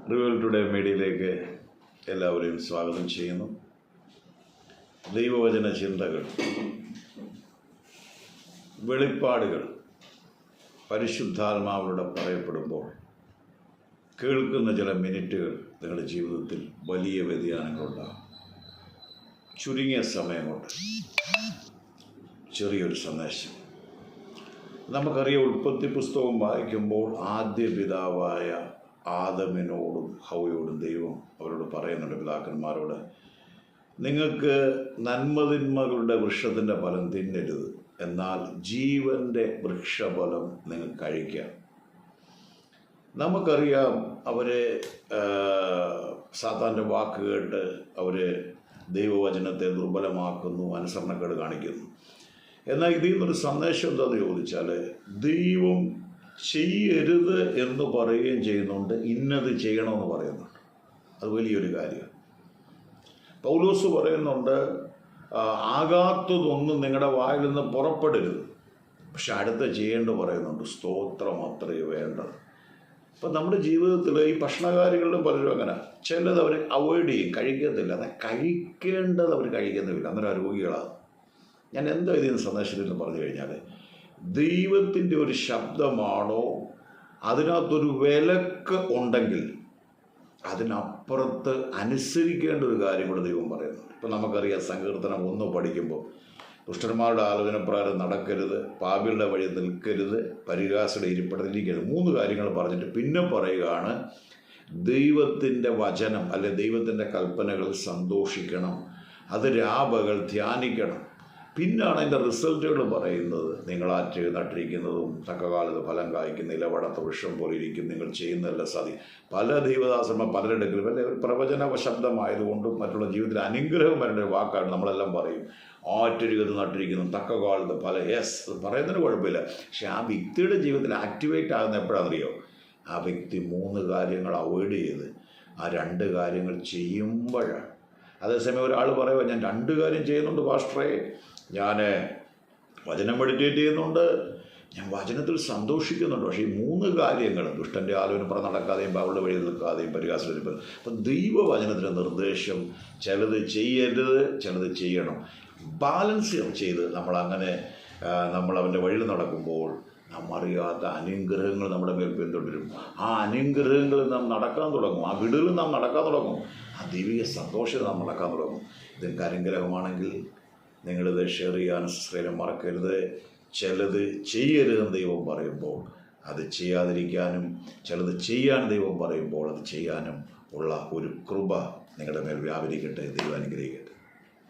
Revel today മീഡിയയിലേക്ക് എല്ലാവരെയും സ്വാഗതം ചെയ്യുന്നു. ദൈവവചന ചിന്തകൾ, വെളിപ്പാടുകൾ പരിശുദ്ധാത്മാവിലൂടെ പറയപ്പെടുമ്പോൾ കേൾക്കുന്ന ചില മിനിറ്റുകൾ നിങ്ങളുടെ ജീവിതത്തിൽ വലിയ വ്യതിയാനങ്ങളുണ്ടാകും. ചുരുങ്ങിയ സമയം കൊണ്ട് ചെറിയൊരു സന്ദേശം. നമുക്കറിയാം, ഉൽപ്പത്തി പുസ്തകം വായിക്കുമ്പോൾ ആദ്യ പിതാവായ ആദമിനോടും ഹവ്വയോടും ദൈവം അവരോട് പറയുന്നുണ്ട്, പിതാക്കന്മാരോട്, നിങ്ങൾക്ക് നന്മതിന്മകളുടെ വൃക്ഷത്തിൻ്റെ ഫലം തിന്നരുത്, എന്നാൽ ജീവൻ്റെ വൃക്ഷഫലം നിങ്ങൾ കഴിക്കാം. നമുക്കറിയാം, അവരെ സാത്താൻ്റെ വാക്ക് കേട്ട് അവർ ദൈവവചനത്തെ ദുർബലമാക്കുന്നു, അനുസരണക്കേട് കാണിക്കുന്നു. എന്നാൽ ഇതിൽ നിന്നൊരു സന്ദേശം എന്താണെന്ന് ചോദിച്ചാൽ, ദൈവം ചെയ്യരുത് എന്ന് പറയുകയും ചെയ്യുന്നുണ്ട്, ഇന്നത് ചെയ്യണമെന്ന് പറയുന്നുണ്ട്. അത് വലിയൊരു കാര്യമാണ്. പൗലോസ് പറയുന്നുണ്ട്, ആകാത്തതൊന്നും നിങ്ങളുടെ വായിൽ നിന്ന് പുറപ്പെടരുത്, പക്ഷെ അടുത്ത ചെയ്യേണ്ട പറയുന്നുണ്ട്. സ്തോത്രം അത്രയും വേണ്ടത്. അപ്പം നമ്മുടെ ജീവിതത്തിൽ ഈ ഭക്ഷണകാര്യങ്ങളിലും പലരും അങ്ങനെ ചിലത് അവർ അവോയ്ഡ് ചെയ്യും, കഴിക്കത്തില്ല. എന്നാൽ കഴിക്കേണ്ടത് അവർ കഴിക്കുന്നുമില്ല, അന്നേരം രോഗികളാണ്. ഞാൻ എന്താ ഇതിന് സന്ദേശത്തിൽ പറഞ്ഞു കഴിഞ്ഞാൽ, ദൈവത്തിൻ്റെ ഒരു ശബ്ദമാണോ അതിനകത്തൊരു വിലക്ക് ഉണ്ടെങ്കിൽ അതിനപ്പുറത്ത് അനുസരിക്കേണ്ട ഒരു കാര്യം കൂടെ ദൈവം പറയുന്നുണ്ട്. ഇപ്പം നമുക്കറിയാം, സങ്കീർത്തനം 1 പഠിക്കുമ്പോൾ ദുഷ്ടന്മാരുടെ ആലോചനപ്രകാരം നടക്കരുത്, പാപികളുടെ വഴി നിൽക്കരുത്, പരിഹാസിയുടെ ഇരിപ്പിടത്തിലിരിക്കരുത്, 3 കാര്യങ്ങൾ പറഞ്ഞിട്ട് പിന്നെ പറയുകയാണ്, ദൈവത്തിൻ്റെ വചനം അല്ലെ ദൈവത്തിൻ്റെ കൽപ്പനകൾ സന്തോഷിക്കണം, അത് രാപകൽ ധ്യാനിക്കണം. പിന്നാണ് അതിൻ്റെ റിസൾട്ടുകൾ പറയുന്നത്. നിങ്ങളാറ്റ് നട്ടിരിക്കുന്നതും തക്കകാലത്ത് ഫലം കായ്ക്കുന്ന ഇലവടത്ത വൃക്ഷം പോലെ ഇരിക്കും, നിങ്ങൾ ചെയ്യുന്നതല്ല സാധിക്കും. പല ദൈവദാസന്മാർ പലരെടുക്കലും അല്ലെ ഒരു പ്രവചന ശബ്ദമായതുകൊണ്ടും മറ്റുള്ള ജീവിതത്തിൽ അനുഗ്രഹം വരേണ്ട ഒരു വാക്കാണ്. നമ്മളെല്ലാം പറയും, ആറ്റൊരുകത് നട്ടിരിക്കുന്നു, തക്കകാലത്ത് ഫലം. യെസ്, പറയുന്നതിന് കുഴപ്പമില്ല. പക്ഷെ ആ വ്യക്തിയുടെ ജീവിതത്തിൽ ആക്ടിവേറ്റ് ആകുന്ന എപ്പോഴാണെന്നറിയോ? ആ വ്യക്തി 3 കാര്യങ്ങൾ അവോയ്ഡ് ചെയ്ത് ആ 2 കാര്യങ്ങൾ ചെയ്യുമ്പോഴാണ്. അതേസമയം ഒരാൾ പറയുക, ഞാൻ 2 കാര്യം ചെയ്യുന്നുണ്ട് പാസ്റ്ററേ, ഞാൻ വചനം മെഡിറ്റേറ്റ് ചെയ്യുന്നുണ്ട്, ഞാൻ വചനത്തിൽ സന്തോഷിക്കുന്നുണ്ട്, പക്ഷേ ഈ 3 കാര്യങ്ങൾ ദുഷ്ടൻ്റെ ആലോചന നടക്കാതെയും അവളുടെ വഴി നിൽക്കാതെയും പരിഹാസത്തിൽ. അപ്പം ദൈവവചനത്തിൻ്റെ നിർദ്ദേശം, ചിലത് ചെയ്യരുത്, ചിലത് ചെയ്യണം. ബാലൻസ് ചെയ്ത് നമ്മൾ അവൻ്റെ വഴിയിൽ നടക്കുമ്പോൾ നാം അറിയാത്ത അനുഗ്രഹങ്ങൾ നമ്മുടെ മേൽ പിന്തുടരും. ആ അനുഗ്രഹങ്ങളിൽ നാം നടക്കാൻ തുടങ്ങും, ആ വിടുതലിൽ നാം നടക്കാൻ തുടങ്ങും, ആ ദൈവിക സന്തോഷത്തിൽ നാം നടക്കാൻ തുടങ്ങും. ഇതെനിക്ക് അനുഗ്രഹമാണെങ്കിൽ നിങ്ങളിത് ഷെയർ ചെയ്യാൻ സബ്സ്ക്രൈബ് മറക്കരുത്. ചിലത് ചെയ്യരുതെന്ന് ദൈവം പറയുമ്പോൾ അത് ചെയ്യാതിരിക്കാനും, ചിലത് ചെയ്യാൻ ദൈവം പറയുമ്പോൾ അത് ചെയ്യാനും ഉള്ള ഒരു കൃപ നിങ്ങളുടെ മേൽ വ്യാപരിക്കട്ടെ. ദൈവം അനുഗ്രഹിക്കട്ടെ.